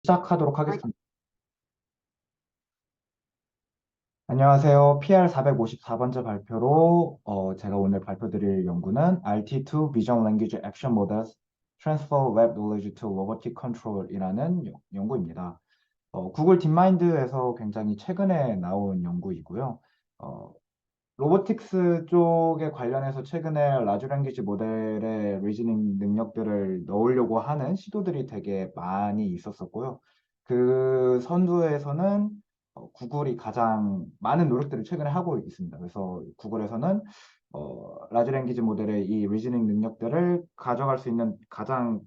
시작하도록 하겠습니다. 안녕하세요. PR 454번째 발표로 제가 오늘 발표드릴 연구는 RT2 Vision Language Action Models Transfer Web Knowledge to Robotic Control이라는 연구입니다. 구글 딥마인드에서 굉장히 최근에 나온 연구이고요. 어, 로보틱스 쪽에 관련해서 최근에 라지 랭귀지 모델의 리즈닝 능력들을 넣으려고 하는 시도들이 되게 많이 있었었고요. 그 선두에서는 구글이 가장 많은 노력들을 최근에 하고 있습니다. 그래서 구글에서는 라지 랭귀지 모델의 이 리즈닝 능력들을 가져갈 수 있는 가장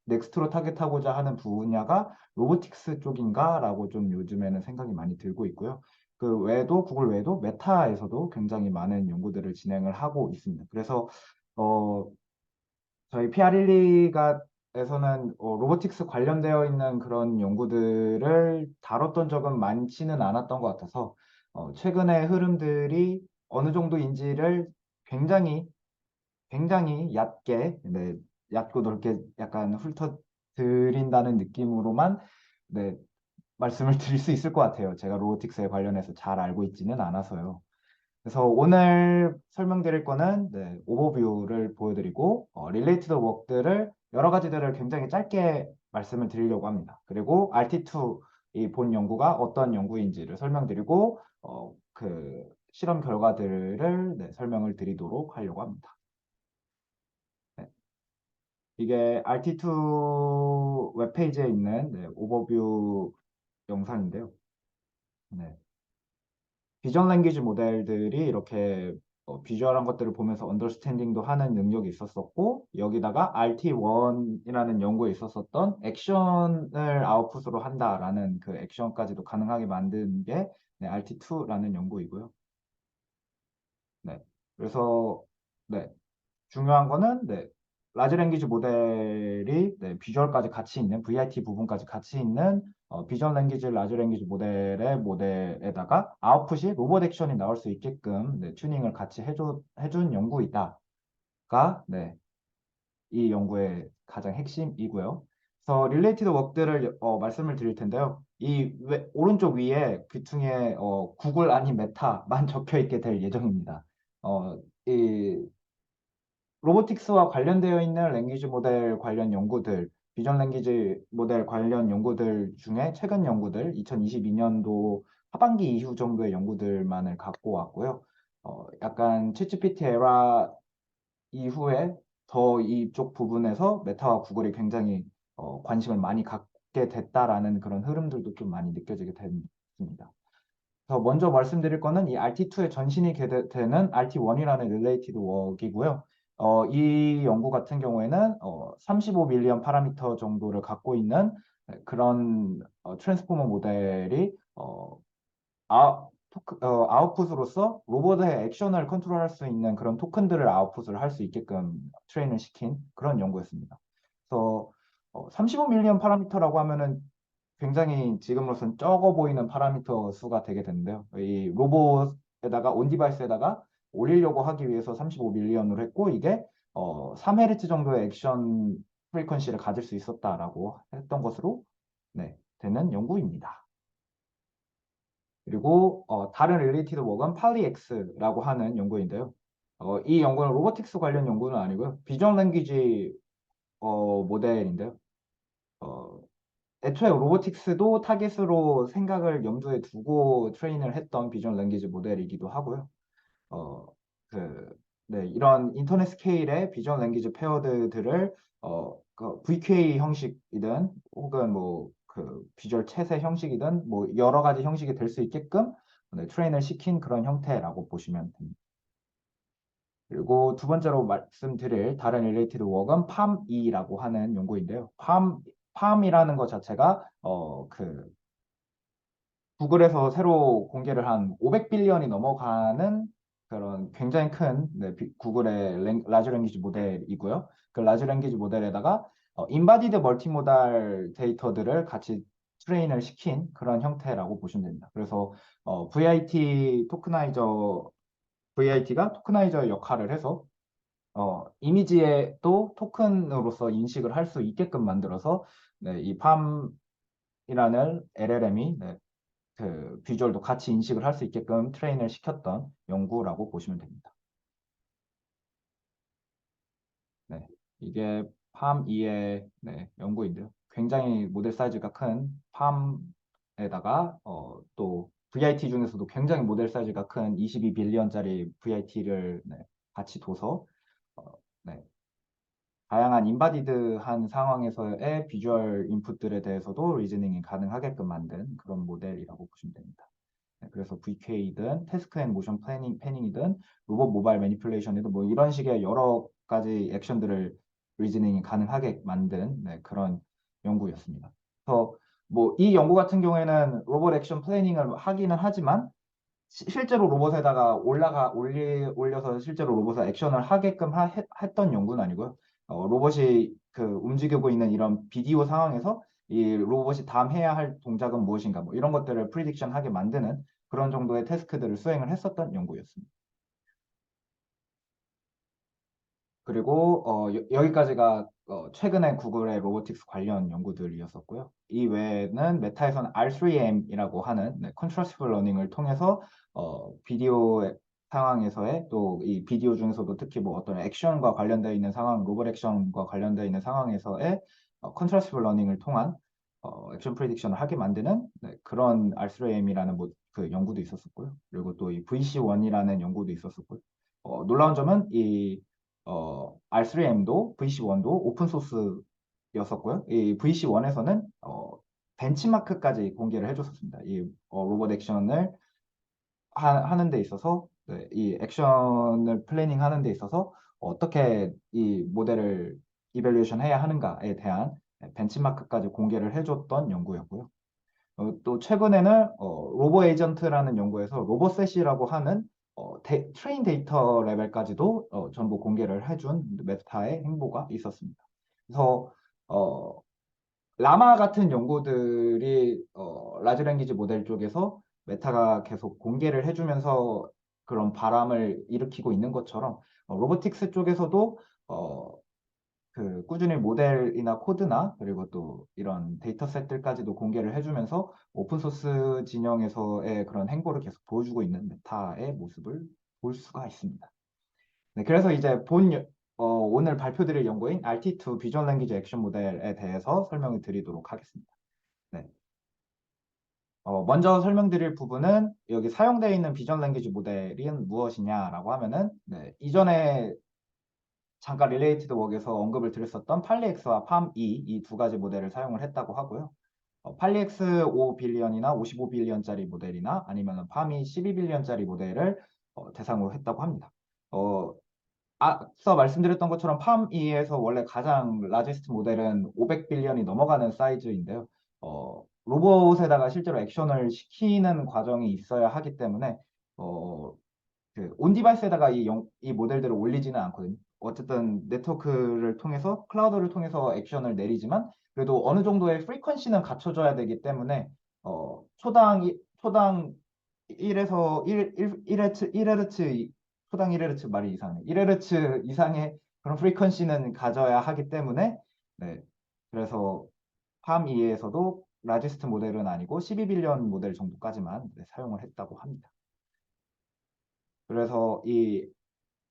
넥스트로 타겟하고자 하는 분야가 로보틱스 쪽인가라고 좀 요즘에는 생각이 많이 들고 있고요. 그 외에도 구글 외에도 메타에서도 굉장히 많은 연구들을 진행을 하고 있습니다. 그래서 어, 저희 PR12가에서는 로보틱스 관련되어 있는 그런 연구들을 다뤘던 적은 많지는 않았던 것 같아서 최근의 흐름들이 어느 정도인지를 굉장히 굉장히 얕게, 네, 얕고 넓게 약간 훑어드린다는 느낌으로만 네, 말씀을 드릴 수 있을 것 같아요. 제가 로보틱스에 관련해서 잘 알고 있지는 않아서요. 그래서 오늘 설명드릴 거는 네, 오버뷰를 보여드리고 릴레이티드 워크들을 여러 가지들을 굉장히 짧게 말씀을 드리려고 합니다. 그리고 RT2 이 본 연구가 어떤 연구인지를 설명드리고 그 실험 결과들을 네, 설명을 드리도록 하려고 합니다. 네. 이게 RT2 웹페이지에 있는 네, 오버뷰 영상인데요. 네. 비전 랭귀지 모델들이 이렇게 비주얼한 것들을 보면서 언더스탠딩도 하는 능력이 있었었고 여기다가 RT1이라는 연구에 있었었던 액션을 아웃풋으로 한다라는 그 액션까지도 가능하게 만든 게 네, RT2라는 연구이고요. 네. 그래서 네. 중요한 거는 네, 라지 랭귀지 모델이 네, 비주얼까지 같이 있는 VIT 부분까지 같이 있는 비전 랭귀지 라지 랭귀지 모델에다가 아웃풋이 로봇 액션이 나올 수 있게끔 네, 튜닝을 같이 해준 연구이다가 네, 이 연구의 가장 핵심이고요. 그래서 릴레이티드 워크들을 말씀을 드릴 텐데요. 오른쪽 위에 귀퉁이에 구글 아닌 메타만 적혀 있게 될 예정입니다. 이 로보틱스와 관련되어 있는 랭귀지 모델 관련 연구들, 비전 랭귀지 모델 관련 연구들 중에 최근 연구들, 2022년도 하반기 이후 정도의 연구들만을 갖고 왔고요. 약간 챗GPT 에라 이후에 더 이쪽 부분에서 메타와 구글이 굉장히 관심을 많이 갖게 됐다라는 그런 흐름들도 좀 많이 느껴지게 됐습니다. 그래서 먼저 말씀드릴 거는 이 RT2의 전신이 되는 RT1이라는 릴레이티드 웍이고요. 이 연구 같은 경우에는 35 밀리언 파라미터 정도를 갖고 있는 그런 트랜스포머 모델이 아웃풋으로서 로봇의 액션을 컨트롤할 수 있는 그런 토큰들을 아웃풋을 할 수 있게끔 트레인을 시킨 그런 연구였습니다. 그래서 35 밀리언 파라미터라고 하면은 굉장히 지금으로선 적어 보이는 파라미터 수가 되게 되는데요. 이 로봇에다가 온 디바이스에다가 올리려고 하기 위해서 35 밀리언으로 했고 이게 3Hz 정도의 액션 프리퀀시를 가질 수 있었다라고 했던 것으로 네, 되는 연구입니다. 그리고 다른 릴레이티드 웍은 팔리엑스라고 하는 연구인데요. 이 연구는 로보틱스 관련 연구는 아니고요. 비전 랭귀지 모델인데요. 어, 애초에 로보틱스도 타겟으로 생각을 염두에 두고 트레인을 했던 비전 랭귀지 모델이기도 하고요. 어, 그, 네, 이런 인터넷 스케일의 비전 랭귀지 페어드들을 그 VQA 형식이든 혹은 뭐 그 비주얼 채세 형식이든 뭐 여러 가지 형식이 될 수 있게끔 네, 트레인을 시킨 그런 형태라고 보시면 됩니다. 그리고 두 번째로 말씀드릴 다른 릴레이티드 웍은 팜2라고 하는 연구인데요. 팜이라는 것 자체가 구글에서 새로 공개를 한 500빌리언이 넘어가는 그런 굉장히 큰 네, 구글의 라지 랭귀지 모델이고요. 그 라지 랭귀지 모델에다가 인바디드 멀티모달 데이터들을 같이 트레인을 시킨 그런 형태라고 보시면 됩니다. 그래서 VIT가 토크나이저 역할을 해서 이미지에 또 토큰으로서 인식을 할 수 있게끔 만들어서 네, 이 팜이라는 LLM이 그 비주얼도 같이 인식을 할 수 있게끔 트레인을 시켰던 연구라고 보시면 됩니다. 네, 이게 팜2의 연구인데요. 굉장히 모델 사이즈가 큰 팜에다가 또 VIT 중에서도 굉장히 모델 사이즈가 큰 22빌리언짜리 VIT를 같이 둬서 어, 네, 다양한 인바디드한 상황에서의 비주얼 인풋들에 대해서도 리즈닝이 가능하게끔 만든 그런 모델이라고 보시면 됩니다. 네, 그래서 VK든 태스크 앤 모션 플래닝이든 로봇 모바일 매니플레이션이든 뭐 이런 식의 여러 가지 액션들을 리즈닝이 가능하게 만든 그런 연구였습니다. 그래서 뭐 이 연구 같은 경우에는 로봇 액션 플래닝을 하기는 하지만 실제로 로봇에다가 올려서 실제로 로봇을 액션을 하게끔 했던 연구는 아니고요. 로봇이 그 움직이고 있는 이런 비디오 상황에서 이 로봇이 다음 해야 할 동작은 무엇인가 뭐 이런 것들을 프리딕션 하게 만드는 그런 정도의 태스크들을 수행을 했었던 연구였습니다. 그리고 여기까지가 최근에 구글의 로보틱스 관련 연구들이었었고요. 이 외에는 메타에서는 R3M이라고 하는 컨트러스티블 러닝을 통해서 비디오 상황에서의 또 이 비디오 중에서도 특히 뭐 어떤 액션과 관련되어 있는 상황, 로봇 액션과 관련되어 있는 상황에서의 컨트러스티블 러닝을 통한 액션 프리딕션을 하게 만드는 그런 R3M이라는 그 연구도 있었었고요. 그리고 또 이 VC1이라는 연구도 있었었고요. 놀라운 점은 이 R3M도 VC1도 오픈 소스였었고요. 이 VC1에서는 벤치마크까지 공개를 해줬었습니다. 이 로봇 액션을 하는 데 있어서 이 액션을 플래닝 하는 데 있어서 어떻게 이 모델을 이밸류에이션 해야 하는가에 대한 벤치마크까지 공개를 해줬던 연구였고요. 또 최근에는 로보 에이전트라는 연구에서 로보셋이라고 하는 트레인 데이터 레벨까지도 전부 공개를 해준 메타의 행보가 있었습니다. 그래서 어, 라마 같은 연구들이 라지 랭귀지 모델 쪽에서 메타가 계속 공개를 해주면서 그런 바람을 일으키고 있는 것처럼 로보틱스 쪽에서도 어, 그 꾸준히 모델이나 코드나 그리고 또 이런 데이터셋들까지도 공개를 해주면서 오픈소스 진영에서의 그런 행보를 계속 보여주고 있는 메타의 모습을 볼 수가 있습니다. 네, 그래서 이제 오늘 발표드릴 연구인 RT2 비주얼 랭귀지 액션 모델에 대해서 설명을 드리도록 하겠습니다. 네. 먼저 설명드릴 부분은 여기 사용되어 있는 비주얼 랭귀지 모델이 무엇이냐라고 하면은 이전에 잠깐 릴레이티드 웍에서 언급을 드렸었던 팔리엑스와 팜2 이 두 가지 모델을 사용을 했다고 하고요. 팔리엑스 5빌리언이나 55빌리언짜리 모델이나 아니면 팜이 12빌리언짜리 모델을 대상으로 했다고 합니다. 앞서 말씀드렸던 것처럼 팜2에서 원래 가장 라지스트 모델은 500빌리언이 넘어가는 사이즈인데요. 로봇에다가 실제로 액션을 시키는 과정이 있어야 하기 때문에 온 디바이스에다가 이 모델들을 올리지는 않거든요. 어쨌든 네트워크를 통해서 클라우드를 통해서 액션을 내리지만 그래도 어느 정도의 프리퀀시는 갖춰져야 되기 때문에 초당 1에서 1Hz 초당 1Hz 말이 이상해. 1Hz 이상의 그런 프리퀀시는 가져야 하기 때문에 그래서 팜2에서도 라지스트 모델은 아니고 12빌리언 모델 정도까지만 사용을 했다고 합니다. 그래서 이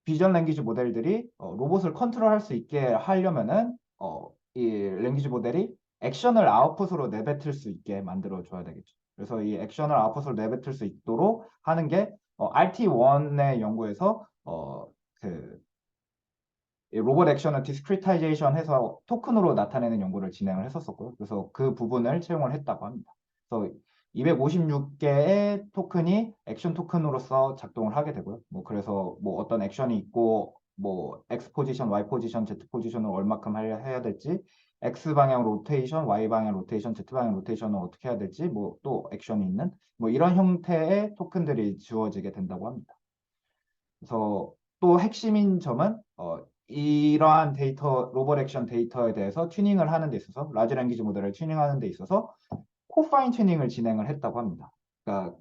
비전 랭귀지 모델들이 로봇을 컨트롤할 수 있게 하려면은 이 랭귀지 모델이 액션을 아웃풋으로 내뱉을 수 있게 만들어 줘야 되겠죠. 그래서 이 액션을 아웃풋으로 내뱉을 수 있도록 하는 게 RT1의 연구에서 그 로봇 액션을 디스크리타이제이션 해서 토큰으로 나타내는 연구를 진행을 했었었고요. 그래서 그 부분을 채용을 했다고 합니다. 그래서 256개의 토큰이 액션 토큰으로서 작동을 하게 되고요. 뭐 그래서 뭐 어떤 액션이 있고 뭐 X 포지션, Y 포지션, Z 포지션을 얼마큼 해야 될지 X 방향 로테이션, Y 방향 로테이션, Z 방향 로테이션을 어떻게 해야 될지 뭐 또 액션이 있는 뭐 이런 형태의 토큰들이 주어지게 된다고 합니다. 그래서 또 핵심인 점은 이러한 로봇 액션 데이터에 대해서 튜닝을 하는 데 있어서 라지 랭귀지 모델을 튜닝하는 데 있어서 코파인 튜닝을 진행을 했다고 합니다. 그러니까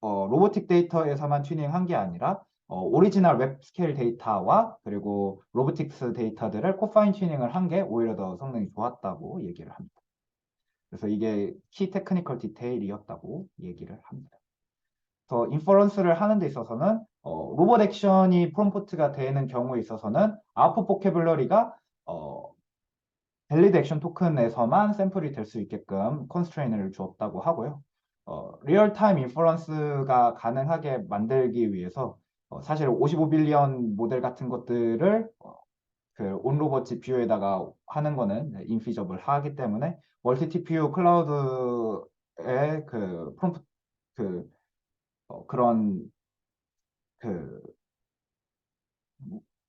로보틱 데이터에서만 튜닝한 게 아니라 오리지널 웹 스케일 데이터와 그리고 로보틱스 데이터들을 코파인 튜닝을 한 게 오히려 더 성능이 좋았다고 얘기를 합니다. 그래서 이게 키 테크니컬 디테일이었다고 얘기를 합니다. 그래서 인퍼런스를 하는 데 있어서는 로봇 액션이 프롬프트가 되는 경우에 있어서는 아웃풋 보캐블러리가 밸리드 액션 토큰에서만 샘플이 될 수 있게끔 컨스트레인을 주었다고 하고요. 리얼타임 인퍼런스가 가능하게 만들기 위해서 사실 55빌리언 모델 같은 것들을 그 온로봇 GPU에다가 하는 거는 인피저블 하기 때문에 멀티 TPU 클라우드의 그 프롬프트 그 그런 그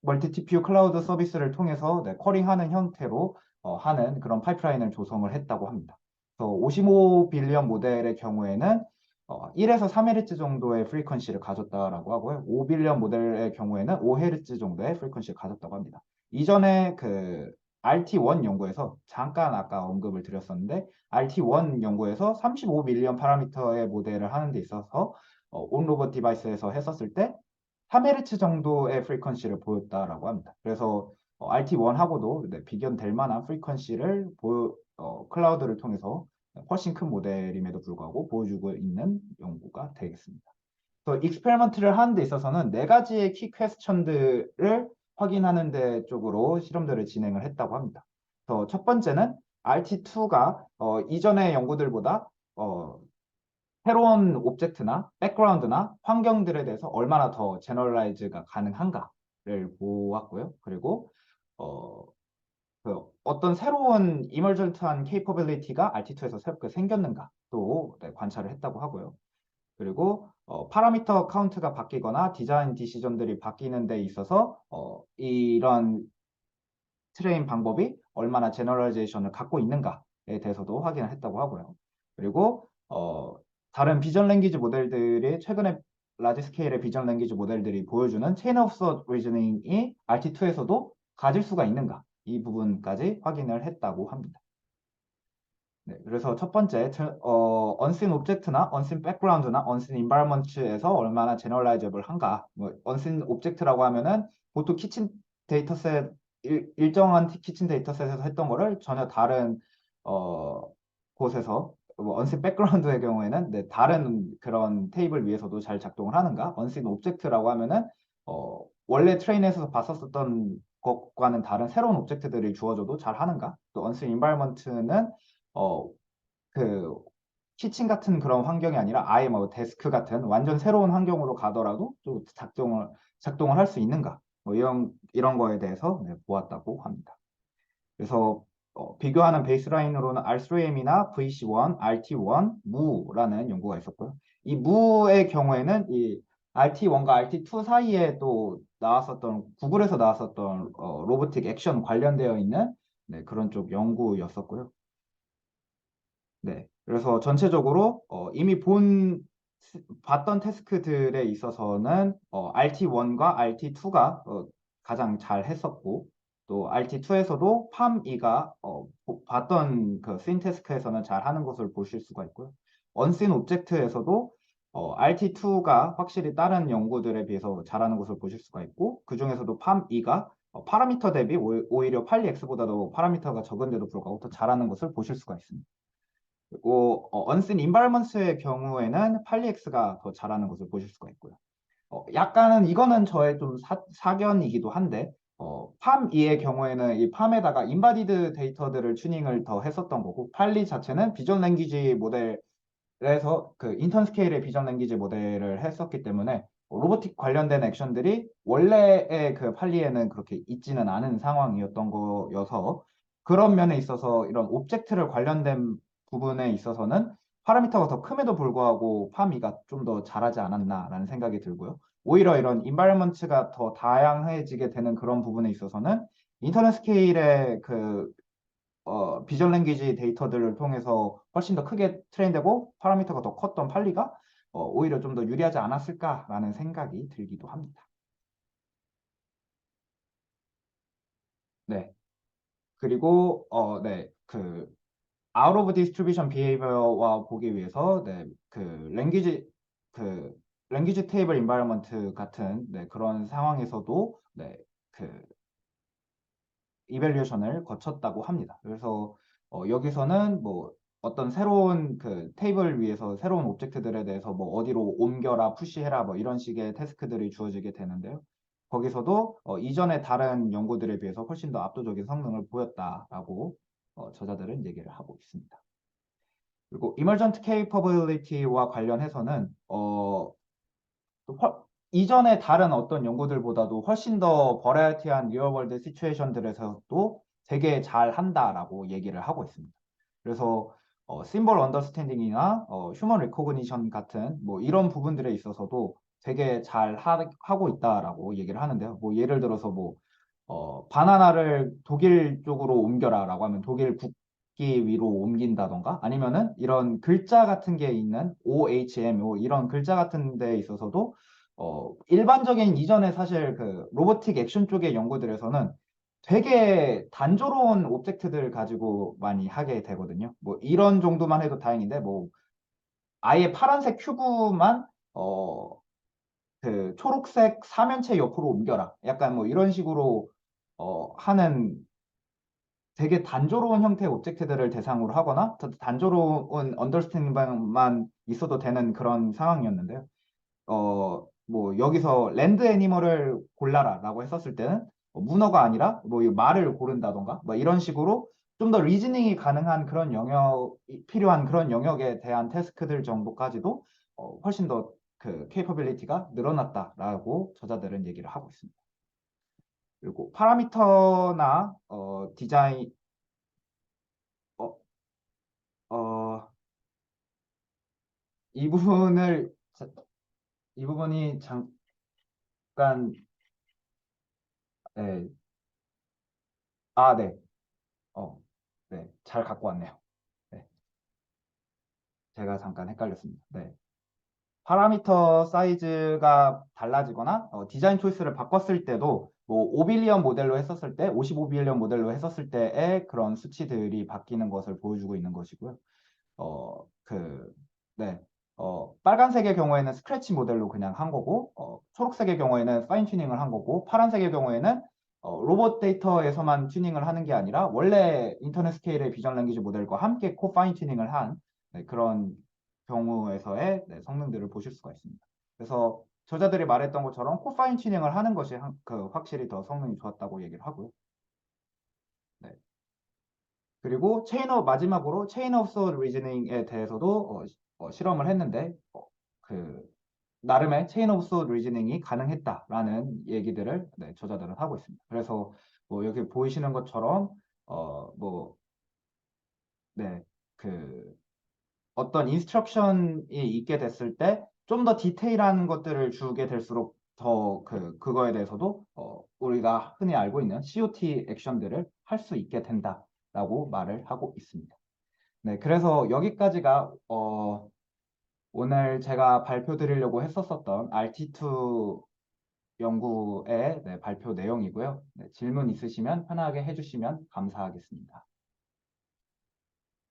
멀티 TPU 클라우드 서비스를 통해서 쿼링하는 형태로 하는 그런 파이프라인을 조성을 했다고 합니다. 그래서 55빌리언 모델의 경우에는 1에서 3Hz 정도의 프리퀀시를 가졌다라고 하고요. 5빌리언 모델의 경우에는 5Hz 정도의 프리퀀시를 가졌다고 합니다. 이전에 그 RT1 연구에서 잠깐 아까 언급을 드렸었는데 RT1 연구에서 35빌리언 파라미터의 모델을 하는 데 있어서 온로봇 디바이스에서 했었을 때 3Hz 정도의 프리퀀시를 보였다라고 합니다. 그래서 RT1하고도 비견될 만한 프리퀀시를 클라우드를 통해서 훨씬 큰 모델임에도 불구하고 보여주고 있는 연구가 되겠습니다. 그래서 익스페리먼트를 하는 데 있어서는 네 가지의 키 퀘스천들을 확인하는 데 쪽으로 실험들을 진행을 했다고 합니다. 그래서 첫 번째는 RT2가 이전의 연구들보다 새로운 오브젝트나 백그라운드나 환경들에 대해서 얼마나 더 제너럴라이즈가 가능한가를 보았고요. 그리고 어떤 새로운 이머전트한 케이퍼빌리티가 RT2에서 새롭게 생겼는가도 관찰을 했다고 하고요. 그리고 파라미터 카운트가 바뀌거나 디자인 디시전들이 바뀌는 데 있어서 이런 트레인 방법이 얼마나 제너럴라이제이션을 갖고 있는가에 대해서도 확인을 했다고 하고요. 그리고 다른 비전 랭귀지 모델들이 최근에 라지 스케일의 비전 랭귀지 모델들이 보여주는 체인 오브 서 리즈닝이 RT2에서도 가질 수가 있는가 이 부분까지 확인을 했다고 합니다. 네, 그래서 첫 번째, unseen object나 unseen background나 unseen environment에서 얼마나 generalizable 한가. unseen object라고 하면은 보통 키친 데이터셋, 일정한 키친 데이터셋에서 했던 거를 전혀 다른 어, 곳에서 unseen background의 경우에는 다른 그런 테이블 위에서도 잘 작동을 하는가. unseen object라고 하면은 원래 트레인에서 봤었던 것과는 다른 새로운 오브젝트들이 주어져도 잘 하는가. 또 unseen environment는 어, 그 키친 같은 그런 환경이 아니라 아예 뭐 데스크 같은 완전 새로운 환경으로 가더라도 또 작동을 할 수 있는가 뭐 이런 거에 대해서 보았다고 합니다. 그래서 비교하는 베이스라인으로는 R3M이나 VC1, RT1, 무라는 연구가 있었고요. 이 무의 경우에는 이 RT1과 RT2 사이에 또 나왔었던 구글에서 나왔었던 로보틱 액션 관련되어 있는 그런 쪽 연구였었고요. 네. 그래서 전체적으로 이미 봤던 태스크들에 있어서는 RT1과 RT2가 가장 잘 했었고 또 RT2에서도 팜2가 봤던 그 씬 태스크에서는 잘 하는 것을 보실 수가 있고요. 언씬 오브젝트에서도 RT2가 확실히 다른 연구들에 비해서 잘하는 것을 보실 수가 있고 그 중에서도 팜2가 파라미터 대비 오히려 팔리엑스보다도 파라미터가 적은데도 불구하고 더 잘하는 것을 보실 수가 있습니다. 그리고 언신 인바이먼스의 경우에는 팔리엑스가 더 잘하는 것을 보실 수가 있고요. 약간은 이거는 저의 좀 사견이기도 한데 팜2의 경우에는 이 팜에다가 인바디드 데이터들을 튜닝을 더 했었던 거고 팔리 자체는 비전 랭귀지 모델에서 그 인턴 스케일의 비전 랭귀지 모델을 했었기 때문에 로보틱 관련된 액션들이 원래의 그 팔리에는 그렇게 있지는 않은 상황이었던 거여서 그런 면에 있어서 이런 오브젝트를 관련된 부분에 있어서는 파라미터가 더 큼에도 불구하고 팜이가 좀 더 잘하지 않았나라는 생각이 들고요. 오히려 이런 인바이러먼트가 더 다양해지게 되는 그런 부분에 있어서는 인터넷 스케일의 그 비전 랭귀지 데이터들을 통해서 훨씬 더 크게 트레인되고 파라미터가 더 컸던 팔리가 오히려 좀 더 유리하지 않았을까라는 생각이 들기도 합니다. 네. 그리고 그 out of distribution behavior와 보기 위해서 그 랭귀지 그 랭귀지 테이블 인바이러먼트 같은 그런 상황에서도 그 이밸류에이션을 거쳤다고 합니다. 그래서 여기서는 뭐 어떤 새로운 그 테이블 위에서 새로운 오브젝트들에 대해서 뭐 어디로 옮겨라, 푸시해라 뭐 이런 식의 태스크들이 주어지게 되는데요. 거기서도 이전의 다른 연구들에 비해서 훨씬 더 압도적인 성능을 보였다라고 저자들은 얘기를 하고 있습니다. 그리고 emergent capability와 관련해서는 이전에 다른 어떤 연구들보다도 훨씬 더 버라이어티한 리얼월드 시츄에이션들에서도 되게 잘 한다라고 얘기를 하고 있습니다. 그래서 심볼 언더스탠딩이나 휴먼 리코그니션 같은 뭐 이런 부분들에 있어서도 되게 잘 하고 있다라고 얘기를 하는데요. 뭐 예를 들어서 뭐 바나나를 독일 쪽으로 옮겨라라고 하면 독일 국기 위로 옮긴다던가 아니면은 이런 글자 같은 게 있는 OHM 이런 글자 같은 데 있어서도 일반적인 이전에 사실 그 로보틱 액션 쪽의 연구들에서는 되게 단조로운 오브젝트들을 가지고 많이 하게 되거든요. 뭐 이런 정도만 해도 다행인데 뭐 아예 파란색 큐브만 그 초록색 사면체 옆으로 옮겨라. 약간 뭐 이런 식으로 하는 되게 단조로운 형태의 오브젝트들을 대상으로 하거나 단조로운 언더스탠딩만 있어도 되는 그런 상황이었는데요. 뭐 여기서 랜드 애니멀을 골라라라고 했었을 때는 문어가 아니라 뭐 이 말을 고른다던가 뭐 이런 식으로 좀 더 리즈닝이 가능한 그런 영역이 필요한 그런 영역에 대한 태스크들 정도까지도 훨씬 더 그 케이퍼빌리티가 늘어났다라고 저자들은 얘기를 하고 있습니다. 그리고 파라미터나 디자인 어, 어, 이 부분을 이 부분이 잠깐 네. 아, 네. 어, 네. 잘 갖고 왔네요. 네. 제가 잠깐 헷갈렸습니다. 네. 파라미터 사이즈가 달라지거나 디자인 초이스를 바꿨을 때도 뭐 5빌리언 모델로 했었을 때, 55빌리언 모델로 했었을 때의 그런 수치들이 바뀌는 것을 보여주고 있는 것이고요. 그, 네. 빨간색의 경우에는 스크래치 모델로 그냥 한 거고, 초록색의 경우에는 파인 튜닝을 한 거고, 파란색의 경우에는 로봇 데이터에서만 튜닝을 하는 게 아니라 원래 인터넷 스케일의 비전 랭귀지 모델과 함께 코 파인 튜닝을 한 그런 경우에서의 성능들을 보실 수가 있습니다. 그래서 저자들이 말했던 것처럼 코 파인 튜닝을 하는 것이 확실히 더 성능이 좋았다고 얘기를 하고요. 네. 그리고 마지막으로 체인 오브 소울 리즈닝에 대해서도 실험을 했는데 그 나름의 체인 오브 소울 리즈닝이 가능했다라는 얘기들을 저자들은 하고 있습니다. 그래서 뭐 여기 보이시는 것처럼 뭐 네, 그 어떤 인스트럭션이 있게 됐을 때 좀 더 디테일한 것들을 주게 될수록 더 그거에 대해서도 우리가 흔히 알고 있는 COT 액션들을 할 수 있게 된다라고 말을 하고 있습니다. 네, 그래서 여기까지가 오늘 제가 발표 드리려고 했었던 RT2 연구의 발표 내용이고요. 네, 질문 있으시면 편하게 해주시면 감사하겠습니다.